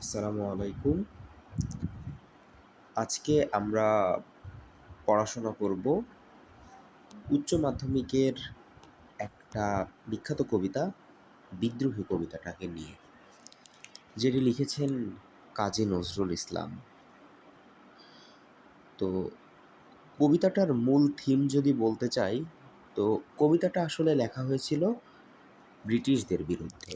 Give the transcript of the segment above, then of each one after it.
আসসালামু আলাইকুম। আজকে আমরা পড়াশোনা করব উচ্চ মাধ্যমিকের একটা বিখ্যাত কবিতা, বিদ্রোহী কবিতাটাকে নিয়ে, যেটি লিখেছেন কাজী নজরুল ইসলাম। তো কবিতাটার মূল থিম যদি বলতে চাই, তো কবিতাটা আসলে লেখা হয়েছিল ব্রিটিশদের বিরুদ্ধে।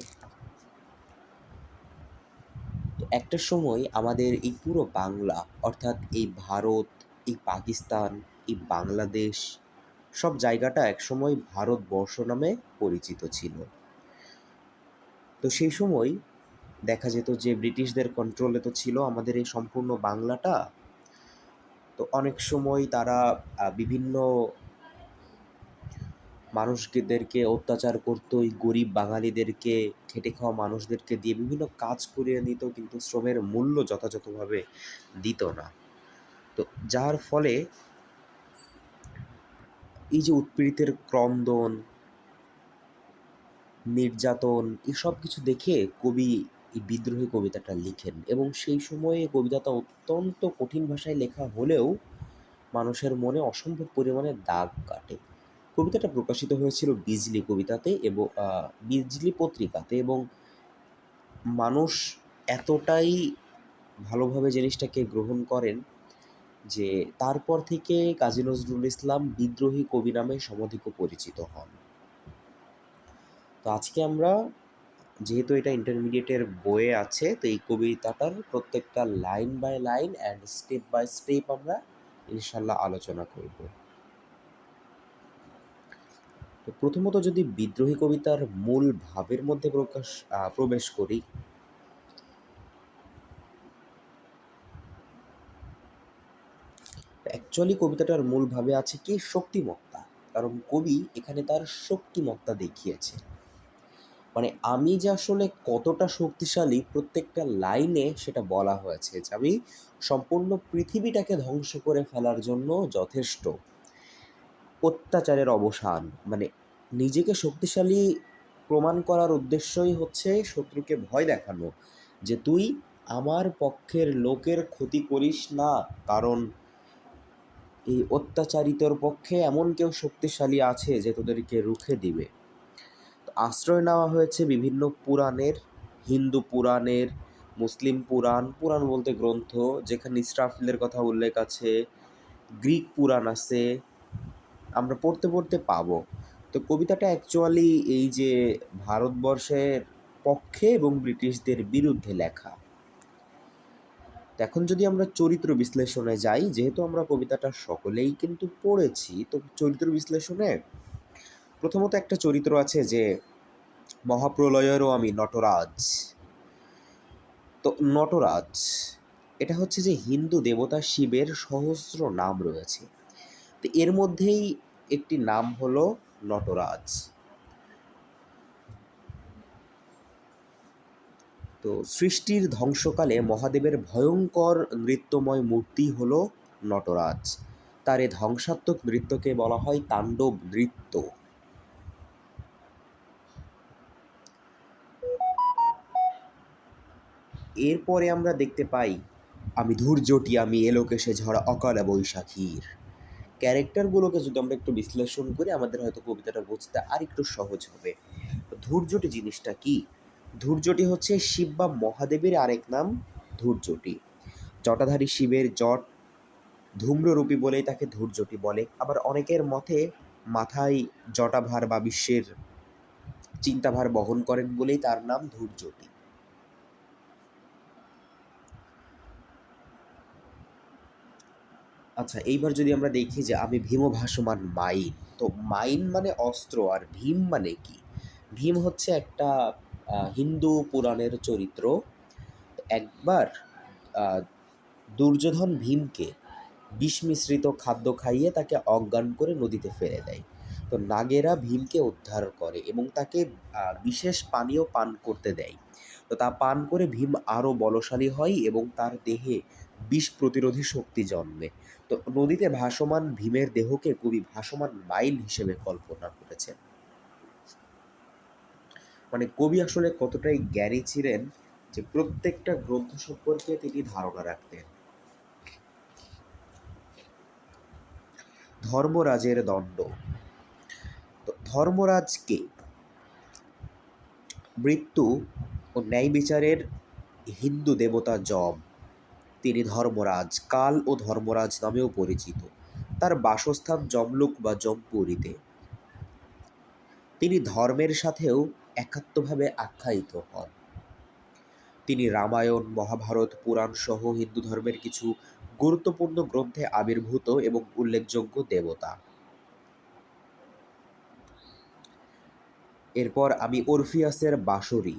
তো একটা সময় আমাদের এই পুরো বাংলা, অর্থাৎ এই ভারত, এই পাকিস্তান, এই বাংলাদেশ, সব জায়গাটা একসময় ভারতবর্ষ নামে পরিচিত ছিল। তো সেই সময় দেখা যেত যে ব্রিটিশদের কন্ট্রোলে তো ছিল আমাদের এই সম্পূর্ণ বাংলাটা। তো অনেক সময় তারা বিভিন্ন মানুষদেরকে অত্যাচার করতো, এই গরিব বাঙালিদেরকে, খেটে খাওয়া মানুষদেরকে দিয়ে বিভিন্ন কাজ করিয়ে নিত, কিন্তু শ্রমের মূল্য যথাযথভাবে দিত না। তো যার ফলে এই যে উৎপীড়িতের ক্রন্দন, নির্যাতন, এসব কিছু দেখে কবি এই বিদ্রোহী কবিতাটা লিখেন, এবং সেই সময়ে কবিতাটা অত্যন্ত কঠিন ভাষায় লেখা হলেও মানুষের মনে অসম্ভব পরিমাণে দাগ কাটে। কবিতাটা প্রকাশিত হয়েছিল বিজলি কবিতাতে এবং বিজলি পত্রিকাতে, এবং মানুষ এতটাই ভালোভাবে জিনিসটাকে গ্রহণ করেন যে তারপর থেকে কাজী নজরুল ইসলাম বিদ্রোহী কবি নামে সমধিক পরিচিত হন। তো আজকে আমরা, যেহেতু এটা ইন্টারমিডিয়েটের বইয়ে আছে, তো এই কবিতাটার প্রত্যেকটা line by line and step by step আমরা ইনশাল্লাহ আলোচনা করব। তো প্রথমত যদি বিদ্রোহী কবিতার মূল ভাবের মধ্যে প্রবেশ করি, অ্যাকচুয়ালি কবিতাটার মূল ভাবে আছে কি শক্তিমত্তা। কারণ কবি এখানে তার শক্তিমত্তা দেখিয়েছে, মানে আমি যে আসলে কতটা শক্তিশালী প্রত্যেকটা লাইনে সেটা বলা হয়েছে, যে আমি সম্পূর্ণ পৃথিবীটাকে ধ্বংস করে ফেলার জন্য যথেষ্ট। অত্যাচারের অবসান, মানে নিজেকে শক্তিশালী প্রমাণ করার উদ্দেশ্যই হচ্ছে শত্রুকে ভয় দেখানো, যে তুই আমার পক্ষের লোকের ক্ষতি করিস না, কারণ এই অত্যাচারিতর পক্ষে এমন কেউ শক্তিশালী আছে যে তোদেরকে রুখে দিবে। আশ্রয় নেওয়া হয়েছে বিভিন্ন পুরাণের, হিন্দু পুরাণের, মুসলিম পুরাণ, পুরাণ বলতে গ্রন্থ, যেখানে ইসরাফিলের কথা উল্লেখ আছে, গ্রিক পুরাণ আছে, আমরা পড়তে পড়তে পাবো। তো কবিতাটা অ্যাকচুয়ালি এই যে ভারতবর্ষের পক্ষে এবং ব্রিটিশদের বিরুদ্ধে লেখা। এখন যদি আমরা চরিত্র বিশ্লেষণে যাই, যেহেতু আমরা কবিতাটা সকলেই কিন্তু পড়েছি, তো চরিত্র বিশ্লেষণে প্রথমত একটা চরিত্র আছে যে মহাপ্রলয়েরও আমি নটরাজ। তো নটরাজ এটা হচ্ছে যে হিন্দু দেবতা শিবের সহস্র নাম রয়েছে, তো এর মধ্যেই একটি নাম হলো নটরাজ। তো সৃষ্টির ধ্বংসকালে মহাদেবের ভয়ঙ্কর নৃত্যময় মূর্তি হলো নটরাজ। তার এই ধ্বংসাত্মক নৃত্যকে বলা হয় তাণ্ডব নৃত্য। এরপরে আমরা দেখতে পাই আমি ধূর্যটি আমি এলোকেশে ঝড়া অকালে বৈশাখীর। ক্যারেক্টারগুলোকে যদি আমরা একটু বিশ্লেষণ করি, আমাদের হয়তো কবিতাটা বুঝতে আর একটু সহজ হবে। ধূর্যটি জিনিসটা কি? ধূর্যটি হচ্ছে শিব বা মহাদেবের আরেক নাম ধূর্যটি। জটাধারী শিবের জট ধূম্ররূপী বলেই তাকে ধূর্যটি বলে। আবার অনেকের মতে মাথায় জটাভার বা বিশ্বের চিন্তাভার বহন করেন বলেই তার নাম ধূর্যটি। আচ্ছা, এইবার যদি আমরা দেখি যে আমি ভীম ভাসমান মাইন, তো মাইন মানে অস্ত্র, আর ভীম মানে কি? ভীম হচ্ছে একটা হিন্দু পুরাণের চরিত্র। একবার আহ, দুর্যোধন ভীমকে বিষ মিশ্রিত খাদ্য খাইয়ে তাকে অজ্ঞান করে নদীতে ফেলে দেয়। তো নাগেরা ভীমকে উদ্ধার করে এবং তাকে বিশেষ পানীয় পান করতে দেয়। তো তা পান করে ভীম আরও বলশালী হয় এবং তার দেহে বিষ প্রতিরোধী শক্তি জন্মে। তো নদীতে ভাসমান ভীমের দেহকে কবি ভাসমান মাইন হিসেবে কল্পনা করেছেন। মানে কবি আসলে কতটাই জ্ঞানী ছিলেন যে প্রত্যেকটা গ্রন্থ সম্পর্কে তিনি ধারণা রাখতেন। ধর্মরাজের দণ্ড। তো ধর্মরাজ কে? মৃত্যু ও ন্যায় বিচারের হিন্দু দেবতা যম। তিনি ধর্মরাজ, কাল ও ধর্মরাজ নামেও পরিচিত। তার বাসস্থান যমলোক বা যমপুরীতে। তিনি ধর্মের সাথেও একাত্মভাবে আখ্যায়িত হন। তিনি রামায়ণ, মহাভারত, পুরাণ সহ হিন্দু ধর্মের কিছু গুরুত্বপূর্ণ গ্রন্থে আবির্ভূত এবং উল্লেখযোগ্য দেবতা। এরপর আমি অরফিয়াসের বাঁশরি।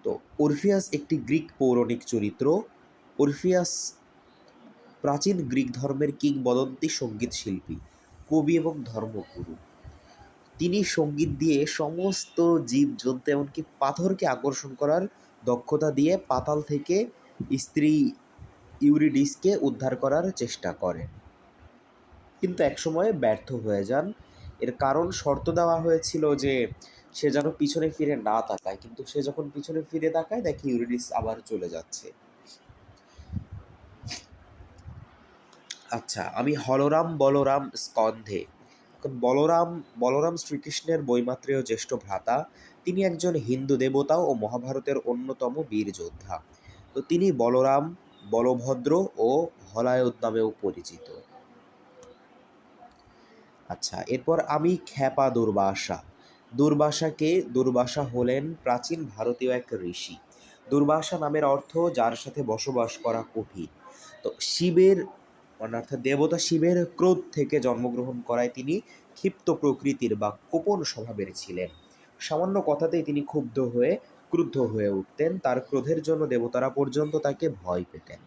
তো অরফিয়াস একটি গ্রিক পৌরাণিক চরিত্র। অরফিয়াস প্রাচীন গ্রিক ধর্মের কিংবদন্তি সঙ্গীত শিল্পী, কবি এবং ধর্মগুরু। তিনি সঙ্গীত দিয়ে সমস্ত জীবজন্তু এমনকি পাথরকে আকর্ষণ করার দক্ষতা দিয়ে পাতাল থেকে স্ত্রী ইউরিডিসকে উদ্ধার করার চেষ্টা করেন, কিন্তু একসময় ব্যর্থ হয়ে যান। এর কারণ শর্ত দেওয়া হয়েছিল যে সে যেন পিছনে ফিরে না তাকায়, কিন্তু সে যখন পিছনে ফিরে তাকায় দেখে ইউরিডিস আবার চলে যাচ্ছে। আচ্ছা, আমি হলরাম বলরাম স্কন্ধে। বলরাম শ্রীকৃষ্ণের বৈমাত্রেয় জ্যেষ্ঠ ভ্রাতা। তিনি একজন হিন্দু দেবতা ও মহাভারতের অন্যতম বীর যোদ্ধা। তো তিনি বলরাম, বলভদ্র ও হলায়ুধ নামেও পরিচিত। আচ্ছা, এরপর আমি খ্যাপা দুর্বাসা। দুর্বাসা হলেন প্রাচীন ভারতীয় এক ঋষি। দুর্বাসা নামের অর্থ যার সাথে বসবাস করা কঠিন। তো শিবের অর্থাৎ দেবতা শিবের ক্রোধ থেকে জন্মগ্রহণ করায় তিনি ক্ষিপ্ত প্রকৃতির বা কোপন স্বভাবের ছিলেন। সামান্য কথাতেই তিনি ক্রুদ্ধ হয়ে উঠতেন। তার ক্রোধের জন্য দেবতারা পর্যন্ত তাকে ভয় পেতেন।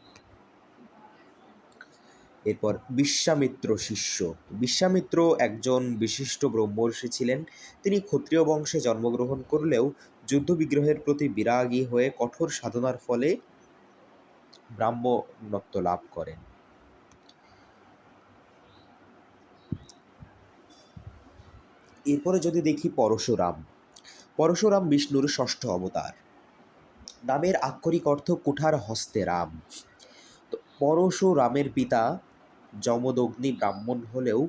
এরপর বিশ্বামিত্র শিষ্য। বিশ্বামিত্র একজন বিশিষ্ট ব্রহ্মর্ষি ছিলেন। তিনি ক্ষত্রিয় বংশে জন্মগ্রহণ করলেও যুদ্ধবিগ্রহের প্রতি বিরাগী হয়ে কঠোর সাধনার ফলে ব্রাহ্মণত্ব লাভ করেন। এরপরে যদি দেখি পরশুরাম বিষ্ণুর ষষ্ঠ অবতার। নামের আক্ষরিক অর্থ কুঠার হস্তে রাম। তো পরশুরামের পিতা যমদগ্নি ব্রাহ্মণ হলেও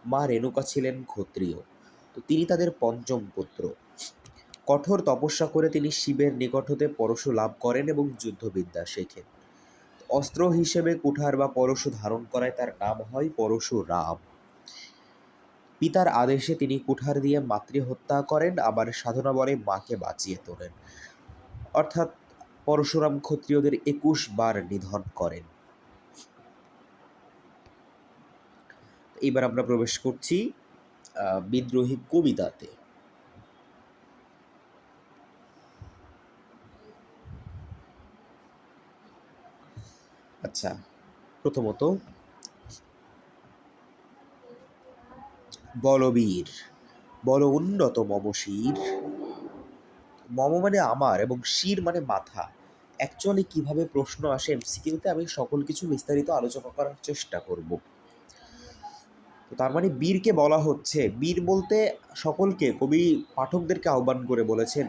মা রেণুকা ছিলেন ক্ষত্রিয়। তো তিনি তাদের পঞ্চম পুত্র। কঠোর তপস্যা করে তিনি শিবের নিকট হতে পরশু লাভ করেন এবং যুদ্ধবিদ্যা শেখেন। অস্ত্র হিসেবে কুঠার বা পরশু ধারণ করায় তার নাম হয় পরশুরাম। পিতার আদেশে তিনি কুঠার দিয়ে মাতৃহত্যা করেন, আবার সাধনা বলে মাকে বাঁচিয়ে তোলেন। অর্থাৎ পরশুরাম ক্ষত্রিয়দের ২১ বার নিধন করেন। এবার আমরা প্রবেশ করছি বিদ্রোহী কবিতাতে। আচ্ছা, প্রথমত বলবীর। বল উন্নত মম শির। মম মানে আমার এবং শির মানে মাথা। অ্যাকচুয়ালি কিভাবে প্রশ্ন আসে এমসিকিউতে আমি সকল কিছু বিস্তারিত আলোচনা করার চেষ্টা করব। তো তার মানে বীরকে বলা হচ্ছে, বীর বলতে সকলকে, কবি পাঠকদেরকে আহ্বান করে বলেছেন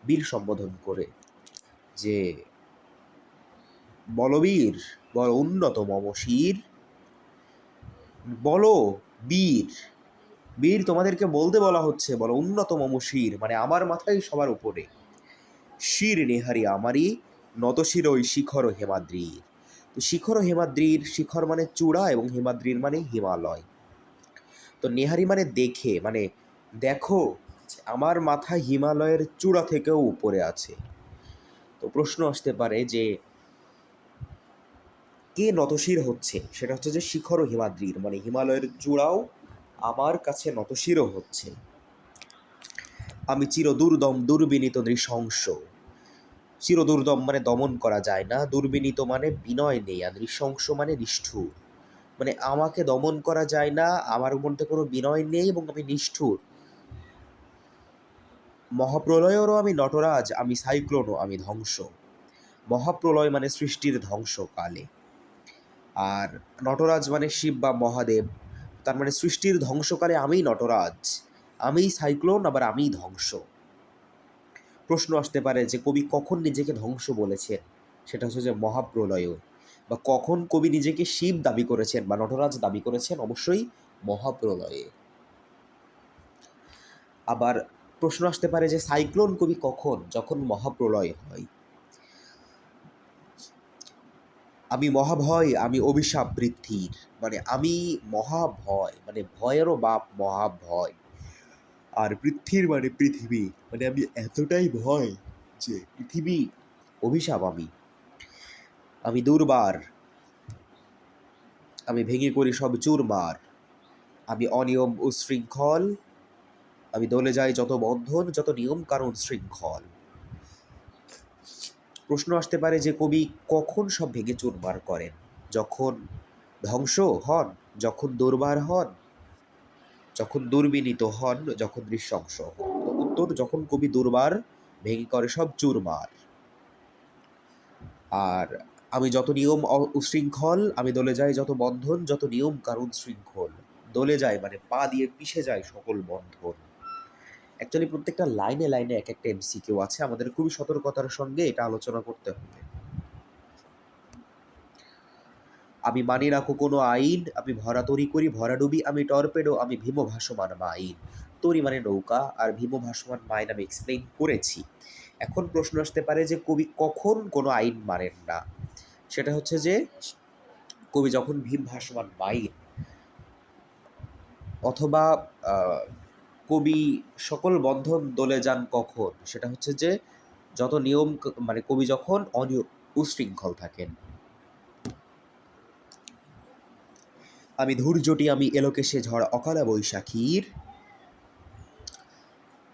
বীর সম্বোধন করে যে বলবীর, বল উন্নত মম শির। বলো বীর, বীর তোমাদেরকে বলতে বলা হচ্ছে বলো উন্নত মম শির, মানে আমার মাথায় সবার উপরে। শির নেহারি আমারই, নতশির ওই শিখর হেমাদ্রির। তো শিখর হেমাদ্রির, শিখর মানে চূড়া এবং হেমাদ্রির মানে হিমালয়। তো নেহারি মানে দেখে, মানে দেখো আমার মাথা হিমালয়ের চূড়া থেকেও উপরে আছে। তো প্রশ্ন আসতে পারে যে কে নতশির হচ্ছে, সেটা হচ্ছে যে শিখর ও হিমাদ্রির, মানে হিমালয়ের চূড়াও আমার কাছে নতশিরও হচ্ছে। আমি চিরদুর্দম দুর্বিনীত নৃশংস। চিরদুর্দম মানে দমন করা যায় না, দুর্বিনীত মানে বিনয় নেই, আর নৃশংস মানে নিষ্ঠুর। মানে আমাকে দমন করা যায় না, আমার মধ্যে কোনো বিনয় নেই এবং আমি নিষ্ঠুর। মহাপ্রলয়েরও আমি নটরাজ, আমি সাইক্লোনও আমি ধ্বংস। মহাপ্রলয় মানে সৃষ্টির ধ্বংসকালে, আর নটরাজ মানে শিব বা মহাদেব। তার মানে সৃষ্টির ধ্বংসকালে আমিই নটরাজ, আমিই সাইক্লোন, আবার আমিই ধ্বংস। প্রশ্ন আসতে পারে যে কবি কখন নিজেকে ধ্বংস বলেছেন, সেটা হচ্ছে যে মহাপ্রলয়ে। বা কখন কবি নিজেকে শিব দাবি করেছেন বা নটরাজ দাবি করেছেন, অবশ্যই মহাপ্রলয়ে। আবার প্রশ্ন আসতে পারে যে সাইক্লোন কবি কখন, যখন মহাপ্রলয় হয়। আমি মহাভয়, আমি অভিশাপ পৃথ্বীর, মানে আমি মহাভয় মানে ভয়েরও বাপ মহাভয়, আর পৃথ্বীর মানে পৃথিবী, মানে আমি এতটাই ভয় যে পৃথিবী অভিশাপ। আমি দুর্বার, আমি ভেঙে করি সব চুরমার, আমি অনিয়ম উশৃঙ্খল, আমি দলে যাই যত বন্ধন, যত নিয়ম কানুন শৃঙ্খল। প্রশ্ন আসতে পারে যে কবি কখন সব ভেঙে চুরমার করেন, যখন ধ্বংস হন, যখন দুর্বার হন, যখন দুর্বিনীত হন, যখন নৃশংস হন। তো উত্তর, যখন কবি দুর্বার ভেঙে করে সব চুরমার। আর আমি যত নিয়ম উশৃঙ্খল, আমি দলে যাই যত বন্ধন, যত নিয়ম কানুন শৃঙ্খল। দলে যায় মানে পা দিয়ে পিষে যায় সকল বন্ধন। অ্যাকচুয়ালি প্রত্যেকটা লাইনে লাইনে এক একটা এমসিকিউ আছে, আমাদের খুবই সতর্কতার সঙ্গে এটা আলোচনা করতে হবে। আমি মানি না কোনো আইন, আমি ভরা তরি করি ভরা ডুবি, আমি টর্পেডো, আমি ভীম ভাসমান মাইন। তরি মানে নৌকা, আর ভীম ভাসমান মাইন আমি এক্সপ্লেইন করেছি। এখন প্রশ্ন আসতে পারে যে কবি কখন কোনো আইন মানেন না। সেটা হচ্ছে যে কবি যখন ভীম ভাসমান মাইন, অথবা কবি সকল বন্ধন দলে যান কখন, সেটা হচ্ছে যে যত নিয়ম মানে কবি যখন উশৃঙ্খল থাকেন। আমি ধৈর্যটি, আমি এলোকেশে ঝড় অকালা বৈশাখীর,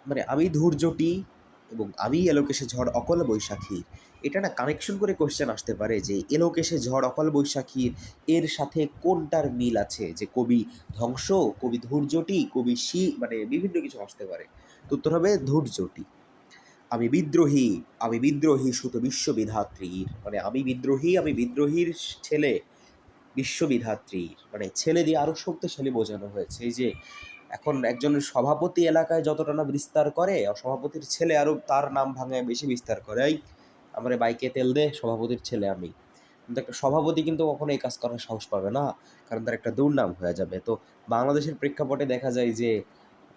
মানে আমি ধৈর্যটি এবং আমি এলোকেশে ঝড় অকাল বৈশাখীর। এটা না কানেকশন করে কোশ্চেন আসতে পারে যে এলোকেশে ঝড় অকাল বৈশাখীর এর সাথে কোনটার মিল আছে, যে কবি ধ্বংস, কবি ধৈর্যটি, কবি মানে বিভিন্ন কিছু আসতে পারে। তো উত্তর হবে ধৈর্যটি। আমি বিদ্রোহী, আমি বিদ্রোহী সুত বিশ্ববিধাত্রীর, মানে আমি বিদ্রোহী, আমি বিদ্রোহীর ছেলে বিশ্ববিধাত্রীর, মানে ছেলে দিয়ে আরও শক্তিশালী বোঝানো হয়েছে। এই যে এখন একজন সভাপতি এলাকায় যতটা না বিস্তার করে, সভাপতির ছেলে আরও তার নাম ভাঙায় বেশি বিস্তার করে। এই আমার বাইকে তেল দে, সভাপতির ছেলে আমি। কিন্তু একটা সভাপতি কিন্তু কখনো এই কাজ করার সাহস পাবে না, কারণ তার একটা দুর্নাম হয়ে যাবে। তো বাংলাদেশের প্রেক্ষাপটে দেখা যায় যে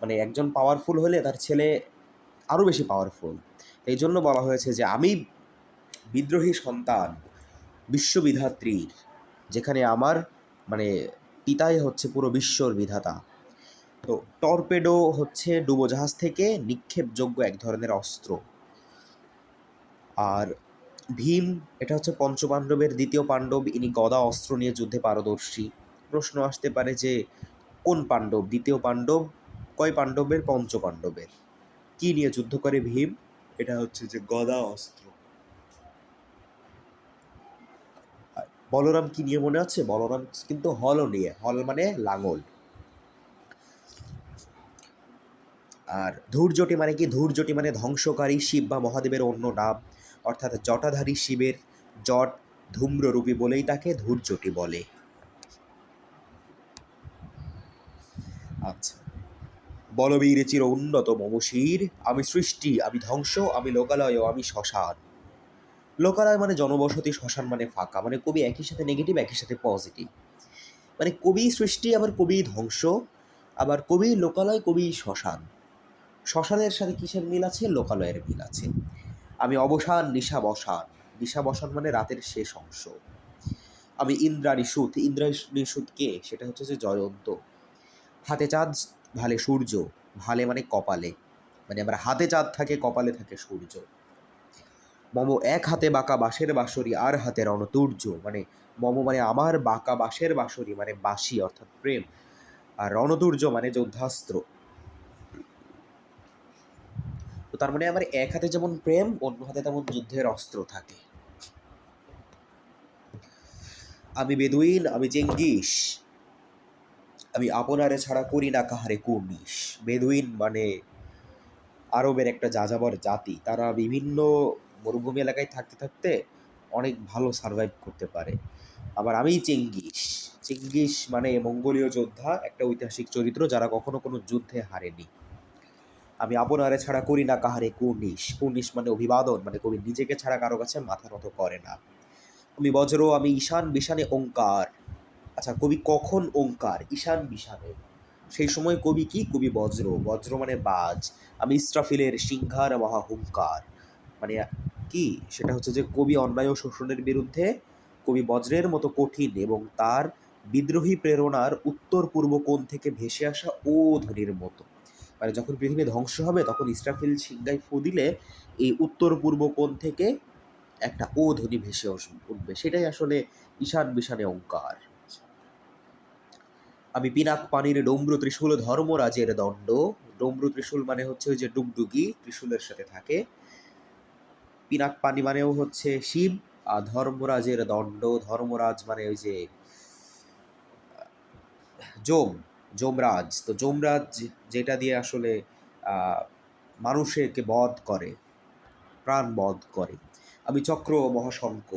মানে একজন পাওয়ারফুল হলে তার ছেলে আরও বেশি পাওয়ারফুল। এই জন্য বলা হয়েছে যে আমি বিদ্রোহী সন্তান বিশ্ববিধাত্রীর, যেখানে আমার মানে পিতাই হচ্ছে পুরো বিশ্বর বিধাতা। তো টর্পেডো হচ্ছে ডুবোজাহাজ থেকে নিক্ষেপযোগ্য এক ধরনের অস্ত্র। আর ভীম, এটা হচ্ছে পঞ্চপাণ্ডবের দ্বিতীয় পাণ্ডব, ইনি গদা অস্ত্র নিয়ে যুদ্ধে পারদর্শী। প্রশ্ন আসতে পারে যে কোন পাণ্ডব, দ্বিতীয় পাণ্ডব, কয় পাণ্ডবের, পঞ্চপাণ্ডবের। কি নিয়ে যুদ্ধ করে ভীম, এটা হচ্ছে যে গদা অস্ত্র। বলরাম কি নিয়ে মনে আছে, বলরাম কিন্তু হল নিয়ে, হল মানে লাঙল। আর ধূর্যটি মানে কি, ধূর্যটি মানে ধ্বংসকারী শিব বা মহাদেবের অন্য নাম, অর্থাৎ জটাধারী শিবের জট ধূম্ররূপী বলেই তাকে ধূর্যটি বলে। আচ্ছা, বলবীর চির উন্নত মমশির, আমি সৃষ্টি, আমি ধ্বংস, আমি লোকালয়, আমি শ্মশান। লোকালয় মানে জনবসতি, শ্মশান মানে ফাঁকা, মানে কবি একই সাথে নেগেটিভ একই সাথে পজিটিভ। মানে কবি সৃষ্টি, আবার কবি ধ্বংস, আবার কবি লোকালয়, কবি শ্মশান। শ্মশানের সাথে কিসের মিল আছে, লোকালয়ের মিল আছে। আমি অবসান, নিশা বসান, নিশা বসান মানে রাতের শেষ অংশ। আমি ইন্দ্রাণী সুত, ইন্দ্রাণী সুত কে, সেটা হচ্ছে যে জয়ন্ত। হাতে চাঁদ, ভালে সূর্য, ভালে মানে কপালে, মানে আমার হাতে চাঁদ থাকে, কপালে থাকে সূর্য। মম এক হাতে বাঁকা বাঁশের বাঁশরি, আর হাতে রণতুর্য, মানে মম মানে আমার, বাঁকা বাঁশের বাঁশরি মানে বাঁশি অর্থাৎ প্রেম, আর রণতুর্য মানে যোদ্ধাস্ত্র। তো তার মানে আমার এক হাতে যেমন প্রেম, অন্য হাতে তেমন যুদ্ধের অস্ত্র থাকে। আমি বেদুইন, আমি চেঙ্গিস, আমি আপনারে ছাড়া করি না কাহারে কুর্নিশ। বেদুইন মানে আরবের একটা যাযাবর জাতি, তারা বিভিন্ন মরুভূমি এলাকায় থাকতে থাকতে অনেক ভালো সার্ভাইভ করতে পারে। আবার আমি চেঙ্গিস, চেঙ্গিস মানে মঙ্গোলীয় যোদ্ধা, একটা ঐতিহাসিক চরিত্র যারা কখনো কোনো যুদ্ধে হারেনি। আমি আপনারে ছাড়া করি না কাহারে কুর্নিশ, কুর্নিশ মানে অভিবাদন, মানে কবি নিজেকে ছাড়া কারো কাছে মাথা নত করে না। আমি বজ্র, আমি ঈশান বিশানে ওঙ্কার। আচ্ছা, কবি কখন ওঙ্কার? ঈশান বিশানে। সেই সময় কবি কি? কবি বজ্র, বজ্র মানে বাজ। আমি ইস্রাফিলের সিংহার মহাহুঙ্কার, মানে কি? সেটা হচ্ছে যে কবি অন্যায় ও শোষণের বিরুদ্ধে, কবি বজ্রের মতো কঠিন এবং তার বিদ্রোহী প্রেরণার উত্তর পূর্ব কোণ থেকে ভেসে আসা ও ধ্বনির মতো। মানে যখন পৃথিবী ধ্বংস হবে তখন ইস্রাফিল সিংহায় ফু দিলে এই উত্তর পূর্ব কোণ থেকে একটা ও ধ্বনি ভেসে উঠবে, সেটাই আসলে ঈশান বিশানে ওঙ্কার। আমি পিনাক পানির ডমরু ত্রিশূল ধর্মরাজের দণ্ড। ডমরু ত্রিশূল মানে হচ্ছে ওই যে ডুগডুগি, ত্রিশূলের সাথে থাকে। পিনাক পানি মানেও হচ্ছে শিব, আর ধর্মরাজের দণ্ড, ধর্মরাজ মানে ওই যে যমরাজ। তো যমরাজ যেটা দিয়ে আসলে মানুষকে বধ করে, প্রাণ বধ করে। আমি চক্র মহাশঙ্খ।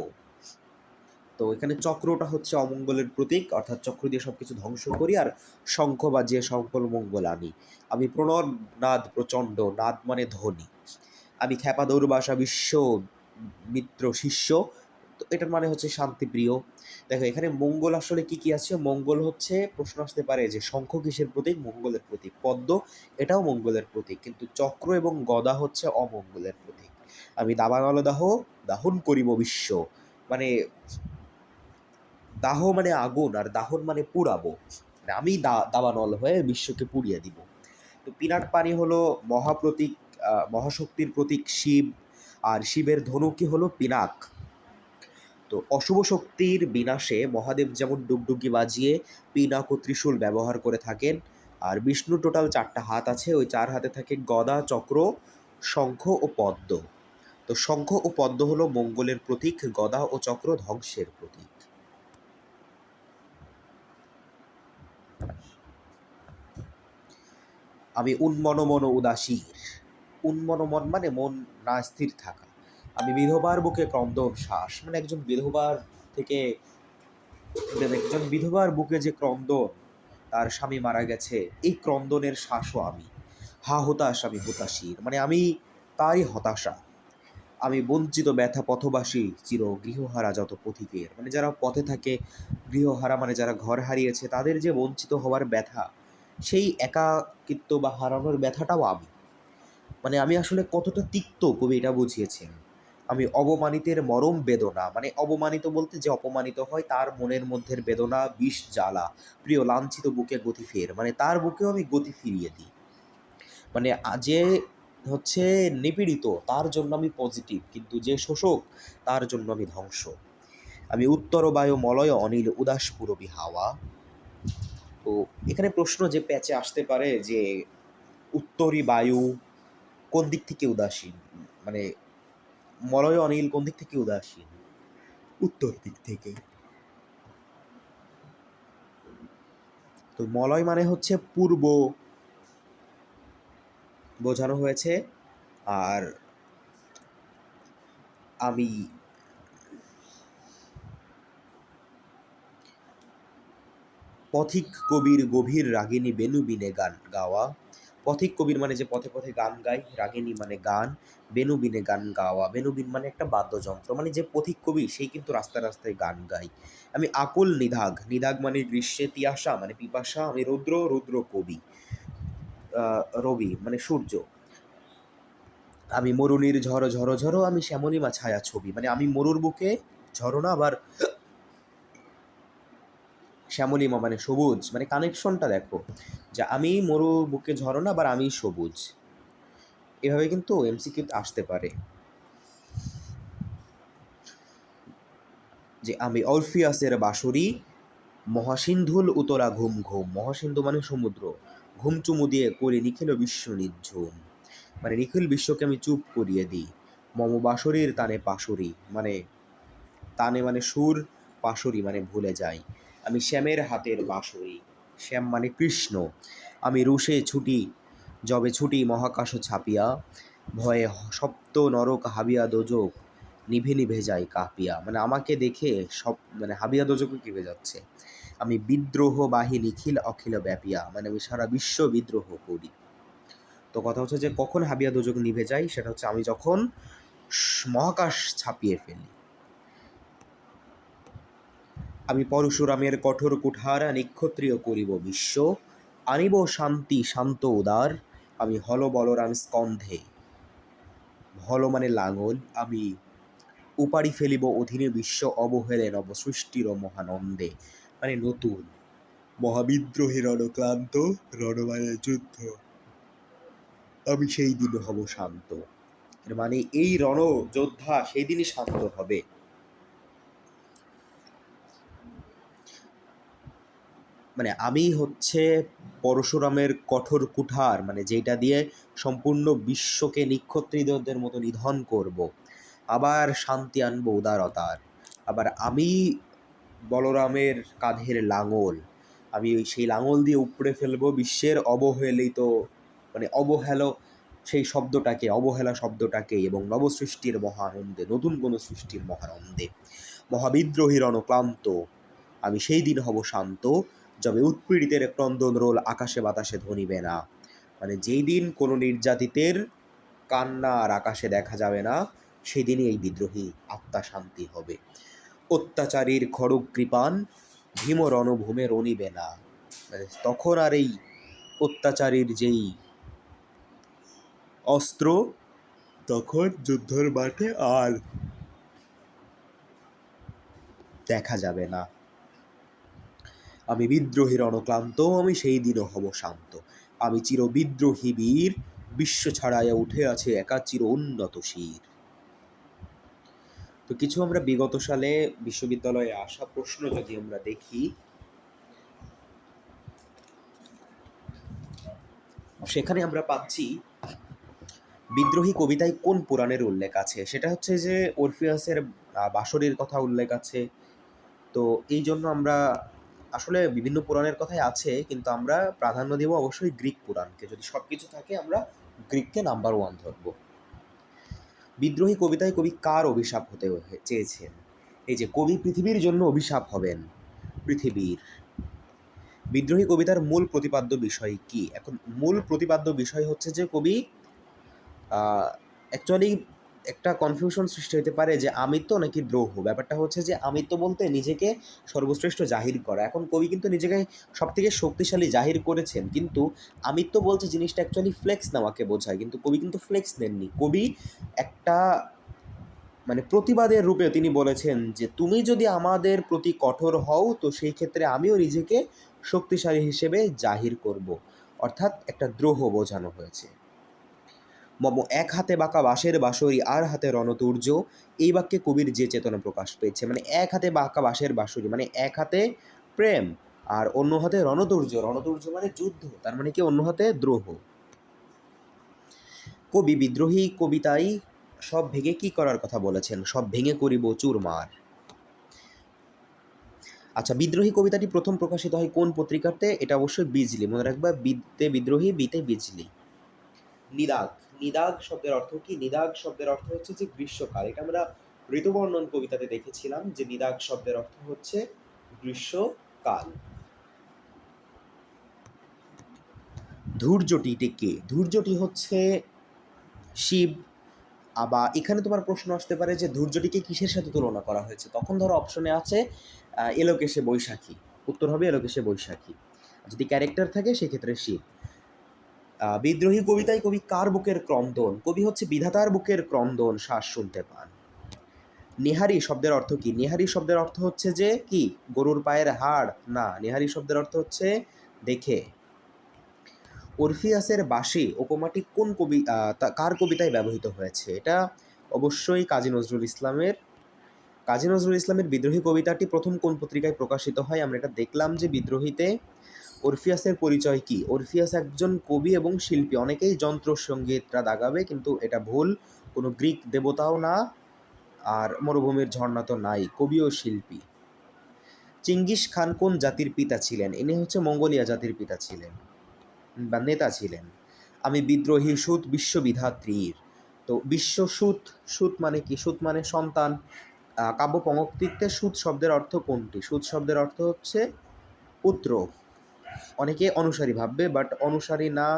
তো এখানে চক্রটা হচ্ছে অমঙ্গলের প্রতীক, অর্থাৎ চক্র দিয়ে সবকিছু ধ্বংস করি, আর শঙ্খ বাজিয়ে সকল মঙ্গল আনি। আমি প্রণব নাদ প্রচণ্ড, নাদ মানে ধ্বনি। আমি খ্যাপা দৌর্বাসা বিশ্ব মিত্র শিষ্য। তো এটার মানে হচ্ছে শান্তিপ্রিয়। দেখো এখানে মঙ্গল আসলে কি কি আছে? মঙ্গল হচ্ছে, প্রশ্ন আসতে পারে যে শঙ্খ কিসের প্রতীক? মঙ্গলের প্রতীক। পদ্ম এটাও মঙ্গলের প্রতীক, কিন্তু চক্র এবং গদা হচ্ছে অমঙ্গলের প্রতীক। আমি দাবানল দাহ, দাহন করিব বিশ্ব, মানে দাহ মানে আগুন, আর দাহন মানে পুড়াবো, মানে আমি দাবানল হয়ে বিশ্বকে পুড়িয়ে দিব। তো পিনাক পানি হলো মহাপ্রতীক, মহাশক্তির প্রতীক শিব, আর শিবের ধনু কি হলো? পিনাক। তো অশুভ শক্তির বিনাশে মহাদেব যেমন ডুগডুগি বাজিয়ে পিনাক ও ত্রিশূল ব্যবহার করে থাকেন। আর বিষ্ণু টোটাল 4টা হাত আছে, ওই 4 হাতে থাকে গদা, চক্র, শঙ্খ ও পদ্ম। তো শঙ্খ ও পদ্ম হলো মঙ্গলের প্রতীক, গদা ও চক্র ধ্বংসের প্রতীক। আমি উন্মনমন উদাসীর। উন্মনমন মানে মন না স্থির থাকা। আমি বিধবার বুকে ক্রন্দন শ্বাস, মানে একজন বিধবার বুকে যে ক্রন্দন, তার স্বামী মারা গেছে, এই ক্রন্দনের শ্বাসও আমি। হা হতাশ, আমি হতাশীর, মানে আমি তারই হতাশা। আমি বঞ্চিত ব্যথা পথবাসী চির গৃহহারা যত পথিকের, মানে যারা পথে থাকে, গৃহহারা মানে যারা ঘর হারিয়েছে, তাদের যে বঞ্চিত হওয়ার ব্যথা, সেই একাকিত্ব বা হারানোর ব্যথাটাও আমি। মানে আমি আসলে কতটা তিক্ত, কবি এটা বুঝিয়েছেন। আমি অবমানিতের মরম বেদনা, মানে অবমানিত বলতে যে অপমানিত হয় তার মনের মধ্যের বেদনা, বিষ জ্বালা, প্রিয় লাঞ্ছিত বুকে গতি ফের, মানে তার বুকেও আমি গতি ফিরিয়ে দিই। মানে যে হচ্ছে নিপীড়িত তার জন্য আমি পজিটিভ, কিন্তু যে শোষক তার জন্য আমি ধ্বংস। আমি উত্তর বায়ু মলয় অনিল উদাস পুরবী হাওয়া। তো এখানে প্রশ্ন যে প্যাচে আসতে পারে যে উত্তরী বায়ু কোন দিক থেকে উদাসীন, মানে মলয় অনিল কোন দিক থেকে উদাসীন? উত্তর দিক থেকে। তো মলয় মানে হচ্ছে পূর্ব বোঝানো হয়েছে। আর আমি পথিক কবির গভীর রাগিনী বেনু বিনে গান গাওয়া। পথিক কবির মানে যে পথে পথে গান গায়, রাগিনী মানে গান, বেনু বিনে গান গাওয়া। বেনু বিন মানে একটা বাদ্যযন্ত্র, মানে যে পথিক কবি সেই কিন্তু রাস্তায় রাস্তায় গান গায়। আমি আকুল নিধাগ, নিধাগ মানে গ্রীষ্মে তিয়াসা মানে পিপাসা। আমি রৌদ্র, রৌদ্র কবি, রবি মানে সূর্য। আমি মরুনির ঝড় ঝড়ো ঝড়ো, আমি শ্যামলিমা ছায়া ছবি, মানে আমি মরুর বুকে ঝরনা, আবার শ্যামলিমা মানে সবুজ, মানে কানেকশনটা দেখো, যে আমি মরু বুকে ঝরনা, আবার আমি সবুজ। এভাবে কিন্তু এমসিকিউতে আসতে পারে। যে আমি অরফিয়াসের বাঁশরি, মহাসিন্ধুল উতরা ঘুম ঘুম। মহাসিন্ধু মানে সমুদ্র, ঘুম চুমু দিয়ে করি নিখিল বিশ্ব নিঝুম, মানে নিখিল বিশ্বকে আমি চুপ করিয়ে দিই। মম বাঁশরীর তানে পাশরি, মানে তানে মানে সুর, পাশরি মানে ভুলে যাই। আমি শ্যামের হাতের বাঁশরি, শ্যাম মানে কৃষ্ণ। আমি রুশে ছুটি, যবে ছুটি মহাকাশ ছাপিয়া, ভয়ে সপ্ত নরক হাবিয়া দোজক, নিভে নিভে যায় কাঁপিয়া, মানে আমাকে দেখে সব মানে হাবিয়া দোজকও কেঁপে যাচ্ছে। আমি বিদ্রোহ বাহি নিখিল অখিল ব্যাপিয়া, মানে আমি সারা বিশ্ব বিদ্রোহ করি। তো কথা হচ্ছে যে কখন হাবিয়া দোজক নিভে যায়, সেটা হচ্ছে আমি যখন মহাকাশ ছাপিয়ে ফেলি। আমি পরশুরামের কঠোর কুঠার নিক্ষত্রিয় করিব বিশ্ব, আনিব শান্তি শান্ত উদার, আমি হল বলরাম স্কন্ধে। হল মানে লাঙল, আমি উপাড়ি ফেলিব অধীনে বিশ্ব, অবহেলে নব সৃষ্টির মহানন্দে। মানে নতুন মহাবিদ্রোহী রণক্লান্ত, রণমানের যুদ্ধ, আমি সেই দিন হব শান্ত। এর মানে এই রণযোদ্ধা সেই দিনই শান্ত হবে। মানে আমি হচ্ছে পরশুরামের কঠোর কুঠার, মানে যেটা দিয়ে সম্পূর্ণ বিশ্বকে নিক্ষত্রিয়দের মতো নিধন করব, আবার শান্তি আনবো উদারতার। আবার আমি বলরামের কাঁধের লাঙল, আমি সেই লাঙল দিয়ে উপড়ে ফেলবো বিশ্বের অবহেলিত, মানে অবহেল সেই শব্দটাকে, অবহেলা শব্দটাকে, এবং নবসৃষ্টির মহানন্দে, নতুন কোনো সৃষ্টির মহানন্দে। মহাবিদ্রোহী রণক্লান্ত, আমি সেই দিন হব শান্ত, যবে উৎপীড়িতের ক্রন্দন রোল আকাশে বাতাসে ধ্বনিবে না। মানে যেই দিন কোনো নির্যাতিতের কান্না আর আকাশে দেখা যাবে না, সেই দিনই এই বিদ্রোহী আত্মা শান্তি হবে। অত্যাচারীর খড়গ কৃপান, ভীম রণভূমে রণিবে না। মানে তখন আর এই অত্যাচারীর যেই অস্ত্র, তখন যুদ্ধের মাঠে আর দেখা যাবে না। আমি বিদ্রোহী রণক্লান্ত, আমি সেই দিনও হব শান্ত। আমি চির বিদ্রোহী বীর, বিশ্ব ছাড়াইয়া উঠে আছে একা চির উন্নত শির। তো কিছু আমরা বিগত সালে বিশ্ববিদ্যালয়ে আসা প্রশ্ন যদি আমরা দেখি, সেখানে আমরা পাচ্ছি বিদ্রোহী কবিতায় কোন পুরাণের উল্লেখ আছে। সেটা হচ্ছে যে অরফিয়াসের বাঁশরীর কথা উল্লেখ আছে। তো এই জন্য আমরা আসলে বিভিন্ন পুরাণের কথাই আছে, কিন্তু আমরা প্রাধান্য দেব অবশ্যই গ্রিক পুরাণকে। যদি সব কিছু থাকে আমরা গ্রিককে নাম্বার ওয়ান ধরব। বিদ্রোহী কবিতায় কবি কার অভিশাপ হতে চেয়েছেন? এই যে কবি পৃথিবীর জন্য অভিশাপ হবেন, পৃথিবীর। বিদ্রোহী কবিতার মূল প্রতিপাদ্য বিষয় কি? এখন মূল প্রতিপাদ্য বিষয় হচ্ছে যে কবি অ্যাকচুয়ালি একটা কনফিউশন সৃষ্টি হতে পারে যে আমিত্ব নাকি দ্রোহ। ব্যাপারটা হচ্ছে যে আমিত্ব বলতে নিজেকে সর্বশ্রেষ্ঠ জাহির করা। এখন কবি কিন্তু নিজেকে সবথেকে শক্তিশালী জাহির করেছেন, কিন্তু আমিত্ব বলছে জিনিসটা অ্যাকচুয়ালি ফ্লেক্স নেওয়াকে বোঝায়, কিন্তু কবি কিন্তু ফ্লেক্স নেননি। কবি একটা মানে প্রতিবাদের রূপে তিনি বলেছেন যে তুমি যদি আমাদের প্রতি কঠোর হও, তো সেই ক্ষেত্রে আমিও নিজেকে শক্তিশালী হিসেবে জাহির করব। অর্থাৎ একটা দ্রোহ বোঝানো হয়েছে। মম এক হাতে বাঁকা বাঁশের বাঁশরি, আর হাতে রণতুর্য। এই বাক্যে কবির যে চেতনা প্রকাশ পেয়েছে, মানে এক হাতে বাঁকা বাঁশের বাঁশরি মানে এক হাতে প্রেম, আর অন্য হাতে রণতুর্য, রণতুর্য মানে যুদ্ধ, তার মানে কি অন্য হাতে দ্রোহ। কবি বিদ্রোহী কবিতায় সব ভেঙে কি করার কথা বলেছেন? সব ভেঙে করিব চুরমার। আচ্ছা, বিদ্রোহী কবিতাটি প্রথম প্রকাশিত হয় কোন পত্রিকাতে? এটা অবশ্যই বিজলি, মনে রাখবা, বিতে বিদ্রোহী, বিতে বিজলি। নিদাগ, নিদাগ শব্দের অর্থ কি? নিদাগ শব্দের অর্থ হচ্ছে যে গ্রীষ্মকাল। এটা আমরা ঋতুবর্ণন কবিতাতে দেখেছিলাম যে নিদাগ শব্দের অর্থ হচ্ছে গ্রীষ্মকাল। ধূর্যটি কে? ধূর্যটি হচ্ছে শিব। আবার এখানে তোমার প্রশ্ন আসতে পারে যে ধূর্যটিকে কিসের সাথে তুলনা করা হয়েছে? তখন ধরো অপশনে আছে এলোকেশে বৈশাখী, উত্তর হবে এলোকেশে বৈশাখী। যদি ক্যারেক্টার থাকে সেক্ষেত্রে শিব। বিদ্রোহী কবিতায় কবি কার বুকের ক্রন্দন? কবি হচ্ছে বিধাতার বুকের ক্রন্দন শ্বাস শুনতে পান। নেহারি শব্দের অর্থ কি? নেহারি শব্দের অর্থ হচ্ছে যে কি গরুর পায়ের হাড়? না, নেহারি শব্দের অর্থ হচ্ছে দেখে। অরফিয়াসের বাঁশি উপমাটি কোন কবি কার কবিতায় ব্যবহৃত হয়েছে? এটা অবশ্যই কাজী নজরুল ইসলামের। কাজী নজরুল ইসলামের বিদ্রোহী কবিতাটি প্রথম কোন পত্রিকায় প্রকাশিত হয়? আমরা এটা দেখলাম যে বিদ্রোহীতে। অরফিয়াসের পরিচয় কি? অরফিয়াস একজন কবি এবং শিল্পী। অনেকেই যন্ত্র সঙ্গীতটা দাগাবে, কিন্তু এটা ভুল। কোনো গ্রিক দেবতাও না, আর মরুভূমির ঝর্ণা তো নাই, কবি ও শিল্পী। চেঙ্গিস খান কোন জাতির পিতা ছিলেন? ইনি হচ্ছে মঙ্গোলিয়া জাতির পিতা ছিলেন বা নেতা ছিলেন। আমি বিদ্রোহী সুত বিশ্ববিধাত্রীর। তো বিশ্বসুত, সুত মানে কি? সুত মানে সন্তান। কাব্য পঙ্ক্তিতে সুত শব্দের অর্থ কোনটি? সুত শব্দের অর্থ হচ্ছে পুত্র। অনেকে অনুসারী ভাববে, বাট অনুসারী না,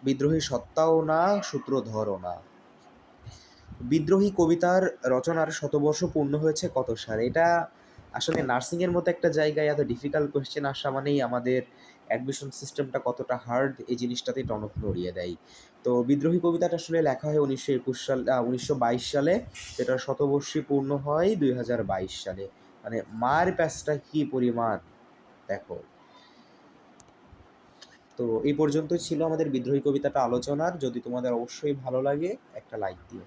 বিদ্রোহী সত্তাও না, সূত্রধরও না। বিদ্রোহী কবিতার রচনার শতবর্ষ পূর্ণ হয়েছে কত সালে? এটা আসলে নার্সিংয়ের মতো একটা জায়গায় এত ডিফিকাল্ট কোয়েশ্চেন আসা মানেই আমাদের অ্যাডমিশন সিস্টেমটা কতটা হার্ড এই জিনিসটাতেই টনক নড়িয়ে দেয়। তো বিদ্রোহী কবিতাটা আসলে লেখা হয় 1922 সালে, যেটার শতবর্ষী পূর্ণ হয় 2022 সালে। মানে মার প্যাচটা কী পরিমাণ দেখো। তো এই পর্যন্তই ছিল আমাদের বিদ্রোহী কবিতাটা আলোচনার। যদি তোমাদের অবশ্যই ভালো লাগে একটা লাইক দিও।